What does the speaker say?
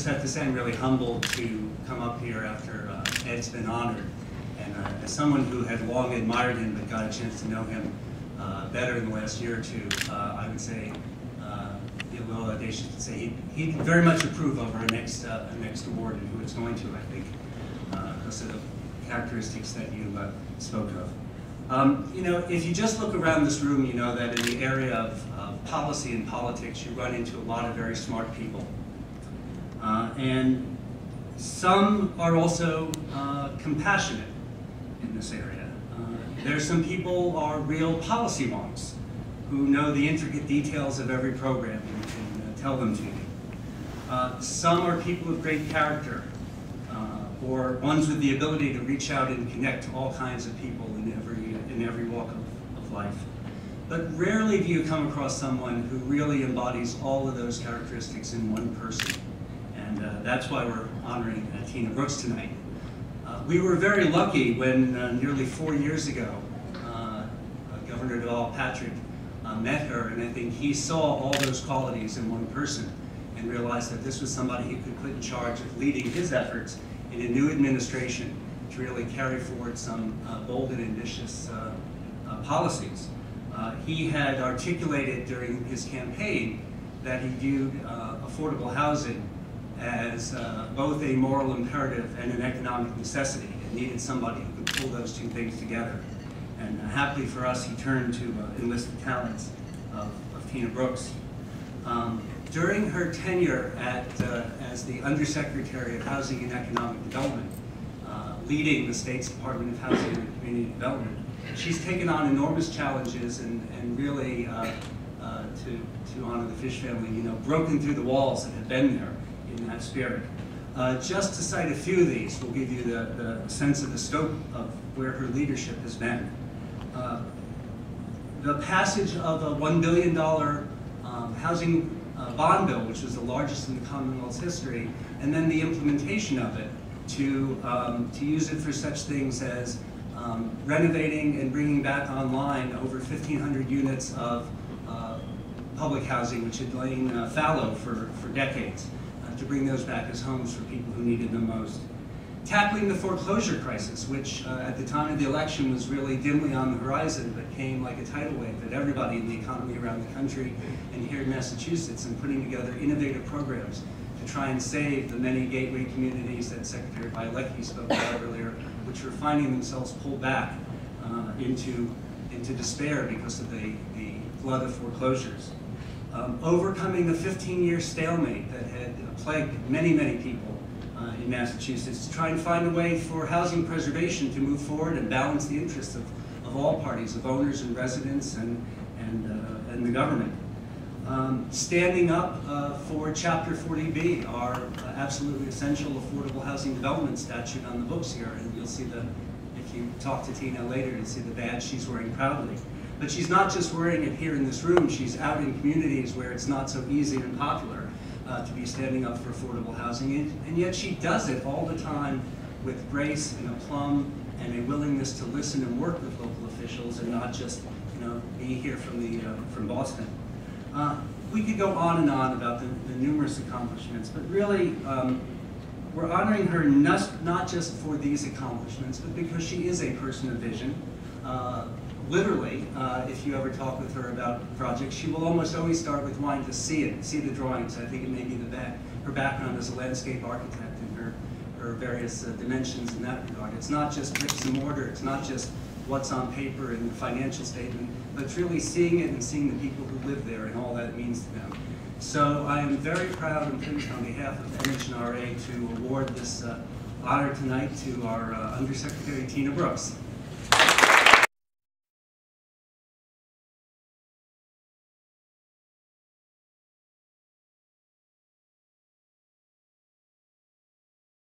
just have to say I'm really humbled to come up here after Ed's been honored. And as someone who had long admired him but got a chance to know him better in the last year or two, I would say, a little audacious to say he'd very much approve of our next award and who it's going to, I think, because of the characteristics that you spoke of. You know, if you just look around this room, you know that in the area of policy and politics, you run into a lot of very smart people. And some are also compassionate in this area. There's some people are real policy wonks who know the intricate details of every program and can tell them to you. Some are people of great character, or ones with the ability to reach out and connect to all kinds of people in every walk of life. But rarely do you come across someone who really embodies all of those characteristics in one person. And that's why we're honoring Tina Brooks tonight. We were very lucky when nearly 4 years ago, Governor Deval Patrick met her, and I think he saw all those qualities in one person and realized that this was somebody he could put in charge of leading his efforts in a new administration to really carry forward some bold and ambitious policies. He had articulated during his campaign that he viewed affordable housing as both a moral imperative and an economic necessity, and needed somebody who could pull those two things together. And happily for us, he turned to enlist the talents of Tina Brooks. During her tenure as the Undersecretary of Housing and Economic Development, leading the state's Department of Housing and Community Development, she's taken on enormous challenges and really, to honor the Fish family, you know, broken through the walls that have been there in that spirit. Just to cite a few of these will give you the sense of the scope of where her leadership has been. The passage of a $1 billion housing bond bill, which was the largest in the Commonwealth's history, and then the implementation of it to use it for such things as renovating and bringing back online over 1,500 units of public housing, which had lain fallow for decades, to bring those back as homes for people who needed them most. Tackling the foreclosure crisis, which at the time of the election was really dimly on the horizon, but came like a tidal wave at everybody in the economy around the country and here in Massachusetts, and putting together innovative programs to try and save the many gateway communities that Secretary Bielecki spoke about earlier, which were finding themselves pulled back into despair because of the flood of foreclosures. Overcoming a 15-year stalemate that had plagued many, many people in Massachusetts, to try and find a way for housing preservation to move forward and balance the interests of all parties, of owners and residents and the government. Standing up for Chapter 40B, our absolutely essential affordable housing development statute on the books here, and you'll see if you talk to Tina later, you'll see the badge she's wearing proudly. But she's not just wearing it here in this room, she's out in communities where it's not so easy and popular to be standing up for affordable housing, and yet she does it all the time with grace and aplomb and a willingness to listen and work with local officials and not just, you know, be here from Boston. We could go on and on about the numerous accomplishments, but really we're honoring her not just for these accomplishments, but because she is a person of vision. Literally, if you ever talk with her about projects, she will almost always start with wanting to see it, see the drawings. I think it may be her background as a landscape architect and her various dimensions in that regard. It's not just bricks and mortar, it's not just what's on paper and the financial statement, but it's really seeing it and seeing the people who live there and all that it means to them. So I am very proud and pleased on behalf of NH&RA to award this honor tonight to our Undersecretary Tina Brooks.